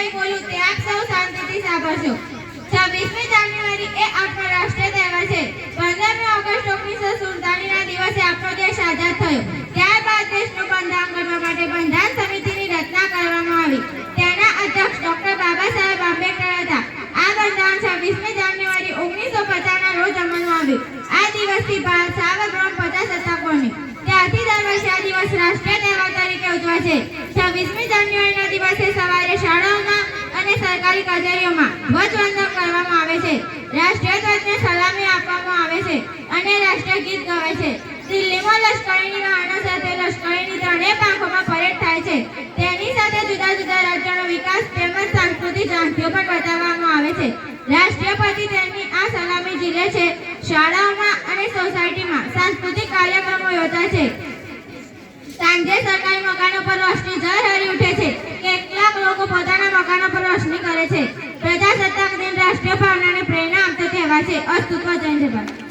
કંઈ બોલું તે આપ સૌ શાંતિથી સાંભળજો. 26મી જાન્યુઆરી એ આપણો રાષ્ટ્રીય તહેવાર છે. 15મી ઓગસ્ટ 1947 ના દિવસે આપણો દેશ આઝાદ થયો. ત્યારબાદ દેશનું બંધારણ કરવા માટે બંધારણ સમિતિની રચના કરવામાં આવી. તેના અધ્યક્ષ ડોક્ટર બાબા સાહેબ આંબેડકર હતા. આ બંધારણ 26મી જાન્યુઆરી 1950 ના રોજ અમલમાં આવ્યું. આ દિવસથી ભારત સાર્વભૌમ પ્રજાસત્તાક બન્યું. ત્યારથી દર વર્ષે આ દિવસ રાષ્ટ્રીય તહેવાર તરીકે ઉજવાય છે. 26મી જાન્યુઆરીના દિવસે સવારે શાળાઓમાં અને સરકારી કચેરીઓમાં ધ્વજવંદન કરવામાં આવે છે. રાષ્ટ્રીય ધ્વજને સલામી આપવામાં આવે છે અને રાષ્ટ્રીય ગીત ગવાય છે. દિલ્હીમાં લશ્કરીની વાહનો સાથે લશ્કરીની ત્રણેય પાંખોમાં પરેડ થાય છે. તેની સાથે જુદા જુદા રાજ્યોનો વિકાસ તેમજ સાંસ્કૃતિક ઝાંખીઓ પણ બતાવવામાં આવે છે. રાષ્ટ્રપતિ તેમની આ સલામી ઝીલે છે. શાળાઓમાં અને સોસાયટીમાં સાંસ્કૃતિક કાર્યક્રમો યોજાય છે. સાંજે સરકારી મકાનો પર રોશની ઝળહળી ઉઠે છે. કેટલાક લોકો પોતાના મકાનો પર રોશની કરે છે. પ્રજાસત્તાક દિન રાષ્ટ્રીય ભાવનાને પ્રેરણા આપતો તહેવાર છે. અસ્તુત્વ જય જવાન.